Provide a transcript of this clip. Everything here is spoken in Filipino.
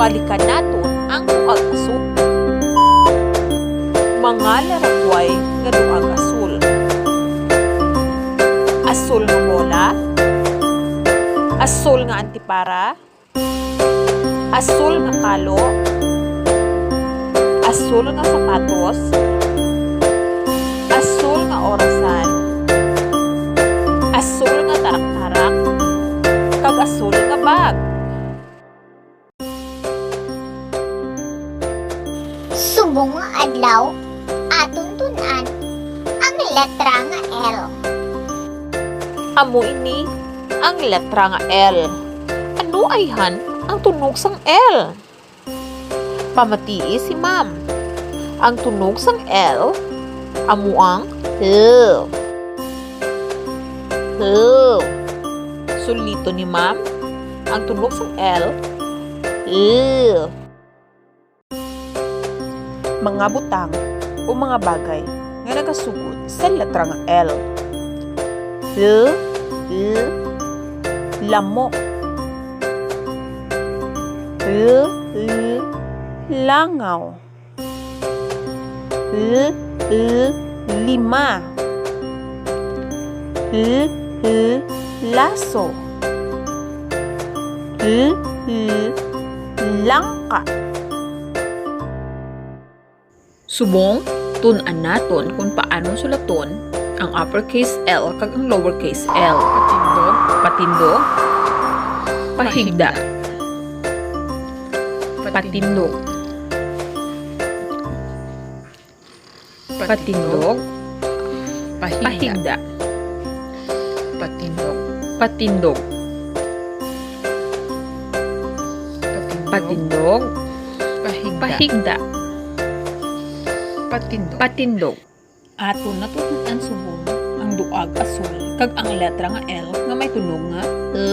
Balikan naton ang duag asul. Mga larakway nga duag asul. Asul nga bola, asul nga antipara, asul nga kalo, asul nga sapatos, asul nga orasan, asul nga tarak-tarak, kag asul nga bag. Subong nga adlaw, aton tun-an ang letra nga L. Amo ini ang letra nga L. Ano ayhan ang tunog sang L? Pamatii si ma'am. Ang tunog sang L, amo ang L. L. Sulito ni ma'am. Ang tunog sang L, L. Mga butang o mga bagay nga nagasugod sa letra nga L. Lamok. Langaw. Lima. Laso. Langka. Subong, tun-an naton kung paano sulaton ang uppercase L kag ang lowercase l. Patindog, pahigda, patindog, patindog, pahigda, patindog, patindog, pahigda, patindog. Aton natutunan subong ang duag asul kag ang letra nga L nga may tunog nga L.